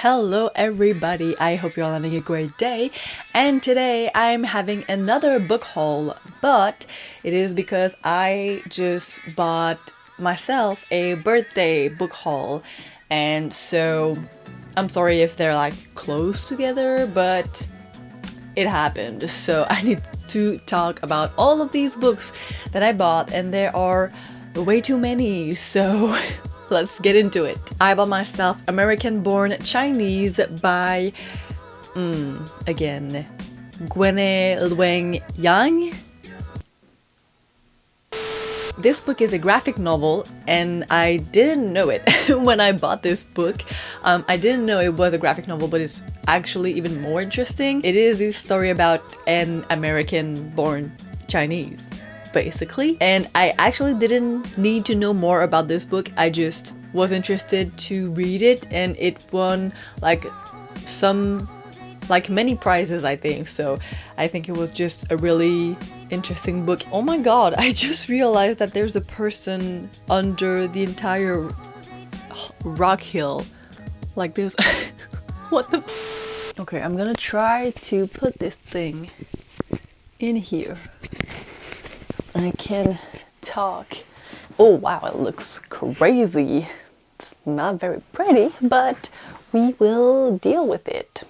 Hello everybody, I hope you're all having a great day, and today I'm having another book haul, but it is because I just bought myself a birthday book haul, and so I'm sorry if they're like close together, but it happened. So I need to talk about all of these books that I bought, and there are way too many, so let's get into it. I bought myself American-Born Chinese by, again, Gwene Lueng Yang. This book is a graphic novel, and I didn't know it when I bought this book. I didn't know it was a graphic novel, but it's actually even more interesting. It is a story about an American-born Chinese, basically. And I actually didn't need to know more about this book. I just was interested to read it, and it won many prizes, I think. So I think it was just a really interesting book. Oh my god, I just realized that there's a person under the entire rock hill. Like this. What the f. Okay, I'm gonna try to put this thing in here so I can talk. Oh wow, it looks crazy. It's not very pretty, but we will deal with it.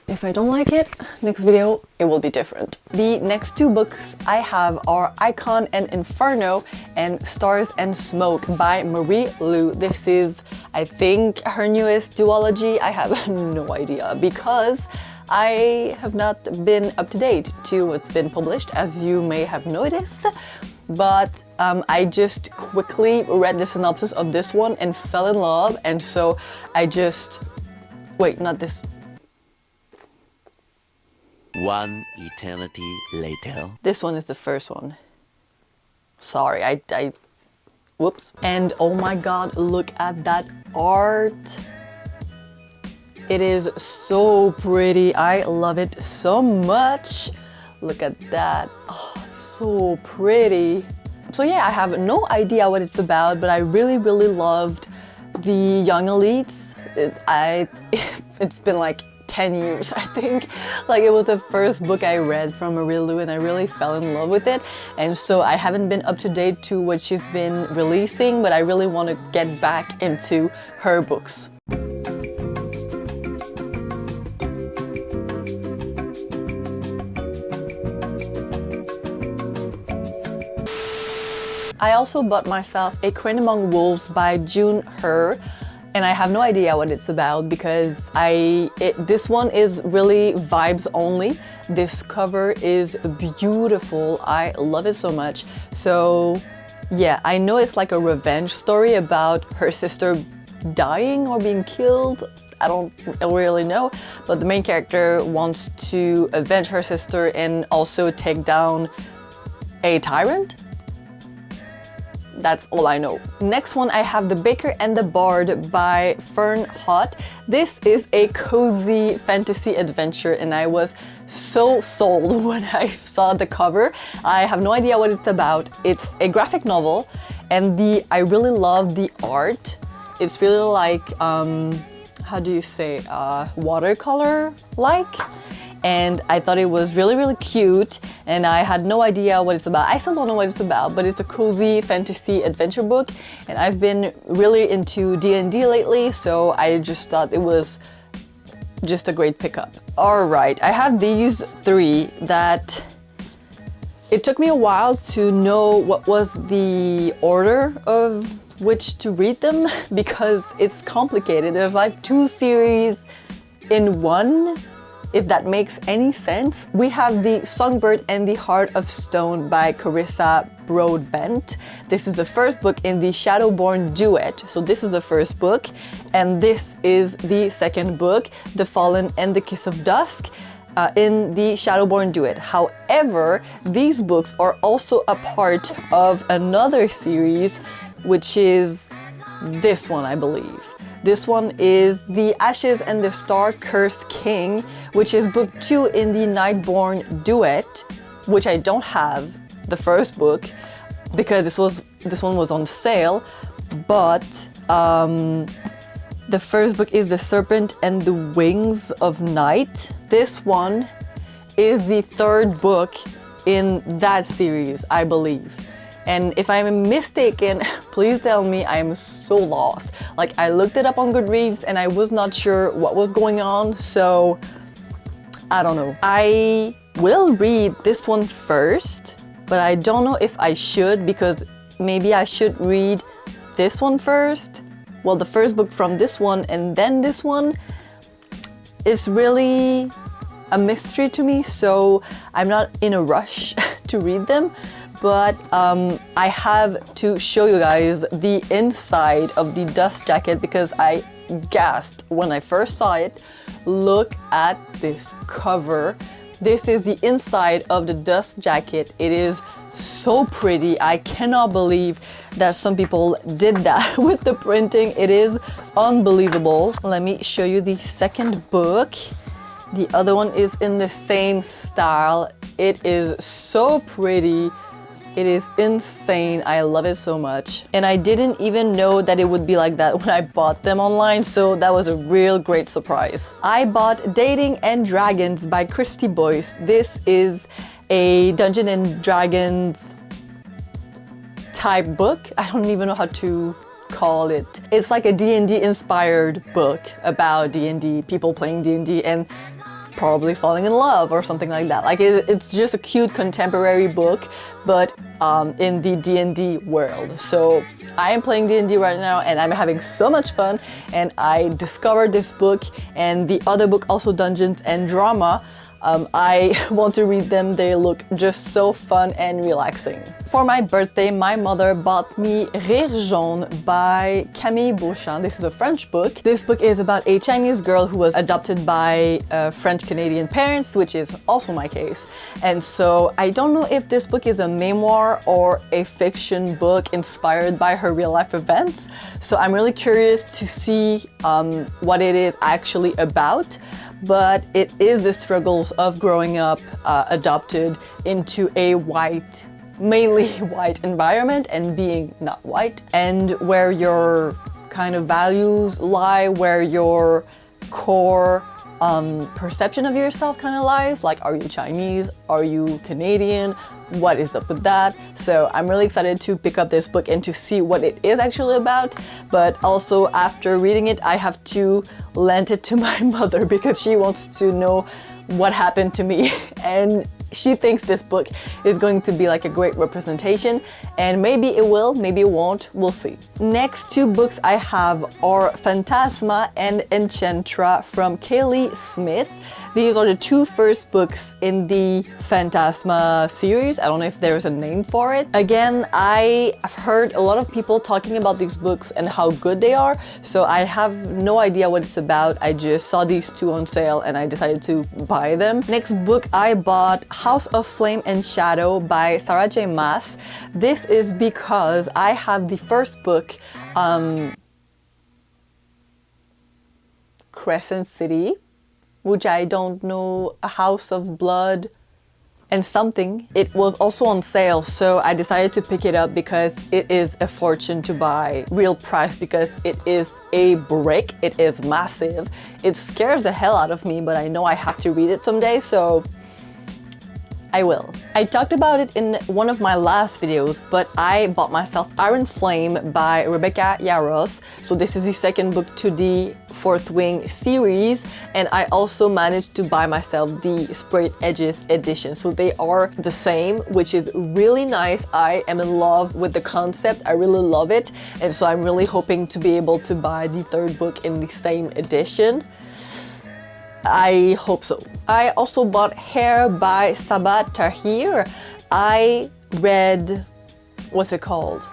If I don't like it, next video, it will be different. The next two books I have are Icon and Inferno and Stars and Smoke by Marie Lu. This is, I think, her newest duology. I have no idea because I have not been up to date to what's been published, as you may have noticed. But I just quickly read the synopsis of this one and fell in love, and so I just... Wait, not this... One eternity later. This one is the first one. Sorry, I whoops. And oh my god, look at that art. It is so pretty. I love it so much. Look at that. Oh, so pretty. So yeah, I have no idea what it's about, but I really loved the Young Elites. It's been like 10 years, I think. Like, it was the first book I read from Marie Lu, and I really fell in love with it. And so I haven't been up to date to what she's been releasing, but I really want to get back into her books. I also bought myself A Crane Among Wolves by June He. And I have no idea what it's about because this one is really vibes only. This cover is beautiful. I love it so much. So yeah, I know it's like a revenge story about her sister dying or being killed. I don't really know, but the main character wants to avenge her sister and also take down a tyrant. That's all I know. Next one, I have The Baker and the Bard by Fern Hott. This is a cozy fantasy adventure, and I was so sold when I saw the cover. I have no idea what it's about. It's a graphic novel, and I really love the art. It's really like, how do you say, watercolor-like? And I thought it was really cute, and I had no idea what it's about. I still don't know what it's about, but it's a cozy fantasy adventure book, and I've been really into D&D lately, so I just thought it was just a great pickup. Alright, I have these three that it took me a while to know what was the order of which to read them because it's complicated. There's like 2 series in one, if that makes any sense. We have The Songbird and the Heart of Stone by Carissa Broadbent. This is the first book in the Shadowborn duet. So this is the first book, and this is the second book, The Fallen and the Kiss of Dusk, in the Shadowborn duet. However, these books are also a part of another series, which is this one, I believe. This one is The Ashes and the Star-Cursed King, which is book 2 in the Nightborn duet, which I don't have the first book because this one was on sale, but The first book is The Serpent and the Wings of Night. This one is the third book in that series, I believe. And if I'm mistaken, please tell me. I am so lost. Like, I looked it up on Goodreads and I was not sure what was going on, so I don't know. I will read this one first, but I don't know if I should, because maybe I should read this one first. Well, the first book from this one and then this one is really a mystery to me, so I'm not in a rush to read them. But I have to show you guys the inside of the dust jacket because I gasped when I first saw it. Look at this cover. This is the inside of the dust jacket. It is so pretty. I cannot believe that some people did that with the printing. It is unbelievable. Let me show you the second book. The other one is in the same style. It is so pretty. It is insane. I love it so much. And I didn't even know that it would be like that when I bought them online, so that was a real great surprise. I bought Dating and Dragons by Christy Boyce. This is a Dungeons and Dragons type book. I don't even know how to call it. It's like a D&D inspired book about D&D, people playing D&D and probably falling in love or something like that. Like it's just a cute contemporary book, but in the D&D world. So I am playing D&D right now and I'm having so much fun, and I discovered this book and the other book, also Dungeons and Drama. I want to read them. They look just so fun and relaxing. For my birthday, my mother bought me Rire Jaune by Camille Beauchamp. This is a French book. This book is about a Chinese girl who was adopted by French-Canadian parents, which is also my case. And so I don't know if this book is a memoir or a fiction book inspired by her real-life events. So I'm really curious to see what it is actually about. But it is the struggles of growing up adopted into a white, mainly white environment and being not white, and where your kind of values lie, where your core perception of yourself kind of lies. Like, are you Chinese? Are you Canadian? What is up with that? So I'm really excited to pick up this book and to see what it is actually about. But also, after reading it, I have to lend it to my mother because she wants to know what happened to me. And she thinks this book is going to be like a great representation, and maybe it will, maybe it won't, we'll see. Next two books I have are Phantasma and Enchantra from Kaale Smith. These are the two first books in the Phantasma series. I don't know if there's a name for it. Again, I have heard a lot of people talking about these books and how good they are, so I have no idea what it's about. I just saw these two on sale and I decided to buy them. Next book I bought, House of Flame and Shadow by Sarah J. Maas. This is because I have the first book, Crescent City, which I don't know, A House of Blood and something. It was also on sale, so I decided to pick it up because it is a fortune to buy, real price, because it is a brick, it is massive. It scares the hell out of me, but I know I have to read it someday, so I will. I talked about it in one of my last videos, but I bought myself Iron Flame by Rebecca Yarros. So this is the second book to the Fourth Wing series, and I also managed to buy myself the Sprayed Edges edition. So they are the same, which is really nice. I am in love with the concept. I really love it, and so I'm really hoping to be able to buy the third book in the same edition. I hope so. I also bought Hair by Sabaa Tahir. I read, what's it called?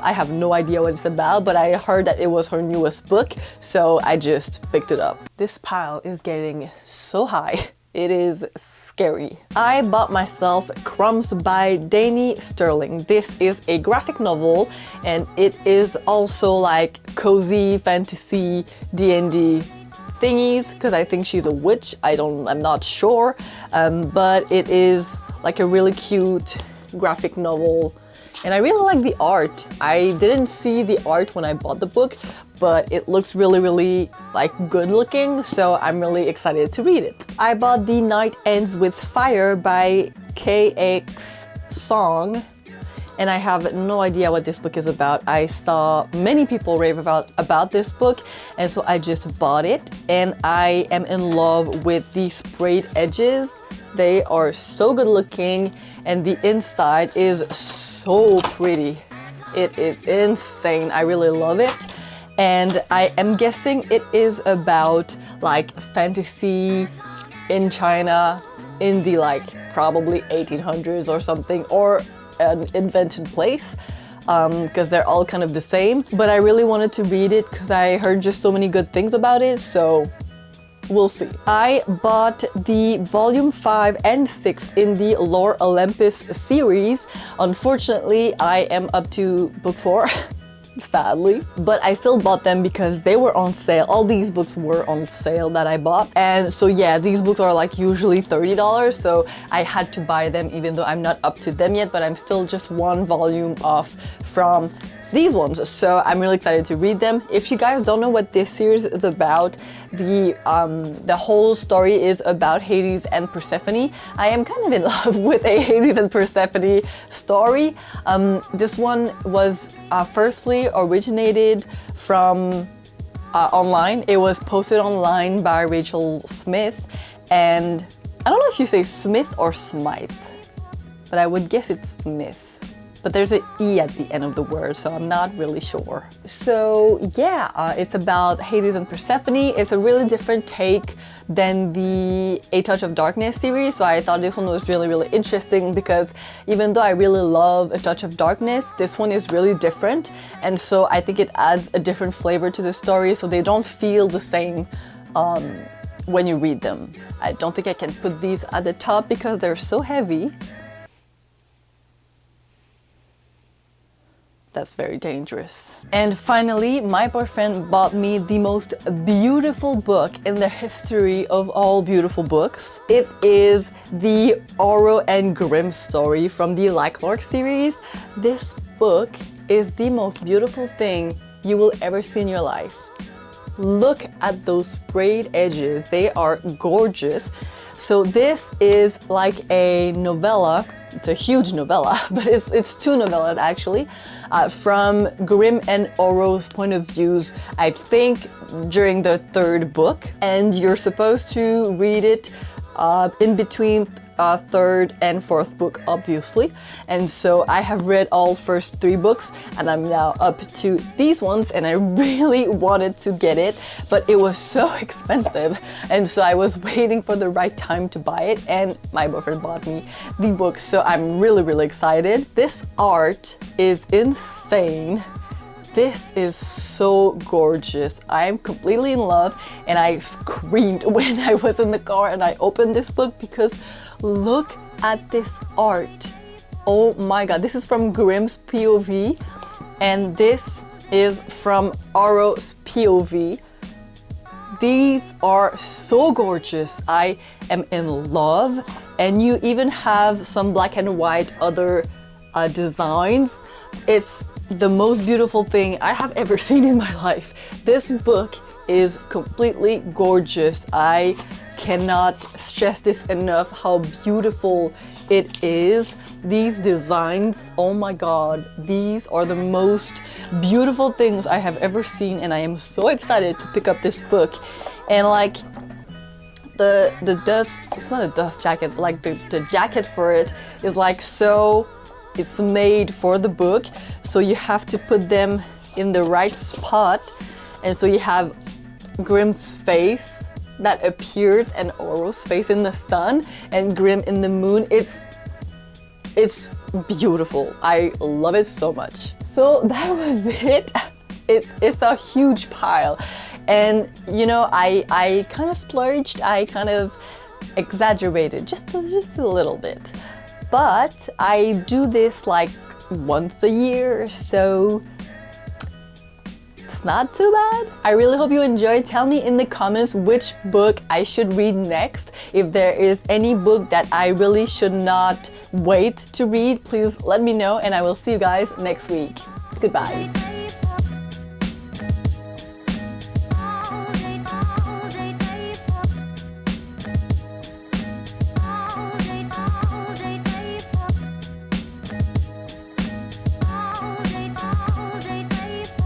I have no idea what it's about, but I heard that it was her newest book, so I just picked it up. This pile is getting so high. It is scary. I bought myself Crumbs by Dani Sterling. This is a graphic novel, and it is also like cozy fantasy D&D thingies, because I think she's a witch. I'm not sure, but it is like a really cute graphic novel. And I really like the art. I didn't see the art when I bought the book, but it looks really, really like good looking, so I'm really excited to read it. I bought The Night Ends with Fire by KX Song, and I have no idea what this book is about. I saw many people rave about this book, and so I just bought it, and I am in love with the sprayed edges. They are so good looking, and the inside is so pretty. It is insane. I really love it. And I am guessing it is about like fantasy in China in the like probably 1800s or something, or an invented place, because they're all kind of the same. But I really wanted to read it because I heard just so many good things about it, so we'll see. I bought the volume 5 and 6 in the Lore Olympus series. Unfortunately, I am up to book 4. Sadly, but I still bought them because they were on sale. All these books were on sale that I bought, and so yeah, these books are like usually $30, so I had to buy them even though I'm not up to them yet, but I'm still just one volume off from these ones, so I'm really excited to read them. If you guys don't know what this series is about, the whole story is about Hades and Persephone. I am kind of in love with a Hades and Persephone story. This one was firstly originated from online. It was posted online by Rachel Smith, and I don't know if you say Smith or Smythe, but I would guess it's Smith. But there's an E at the end of the word, so I'm not really sure. So yeah, it's about Hades and Persephone. It's a really different take than the A Touch of Darkness series, so I thought this one was really, really interesting because even though I really love A Touch of Darkness, this one is really different, and so I think it adds a different flavor to the story, so they don't feel the same when you read them. I don't think I can put these at the top because they're so heavy. That's very dangerous. And finally, my boyfriend bought me the most beautiful book in the history of all beautiful books. It is the Oro and Grimm story from the Clark series. This book is the most beautiful thing you will ever see in your life. Look at those sprayed edges. They are gorgeous. So this is like a novella. It's a huge novella, but it's two novellas actually, from Grimm and Oro's point of views, I think during the third book. And you're supposed to read it in between third and fourth book, obviously. And so I have read all first 3 books, and I'm now up to these ones, and I really wanted to get it, but it was so expensive, and so I was waiting for the right time to buy it, and my boyfriend bought me the book, so I'm really, really excited. This art is insane. This is so gorgeous. I am completely in love, and I screamed when I was in the car and I opened this book because look at this art. Oh my god, this is from Grimm's POV, and this is from Oro's POV. These are so gorgeous. I am in love, and you even have some black and white other designs. It's the most beautiful thing I have ever seen in my life. This book is completely gorgeous. I cannot stress this enough how beautiful it is. These designs, oh my god, these are the most beautiful things I have ever seen, and I am so excited to pick up this book. And like the dust, it's not a dust jacket, like the jacket for it is like so, it's made for the book, so you have to put them in the right spot, and so you have Grimm's face that appears and Oro's face in the sun and Grimm in the moon. It's beautiful. I love it so much. So that was it. It's a huge pile, and you know, I kind of splurged. I kind of exaggerated just a little bit. But I do this like once a year, so it's It's not too bad. I really hope you enjoyed. Tell me in the comments which book I should read next. If there is any book that I really should not wait to read, please let me know, and I will see you guys next week. Goodbye.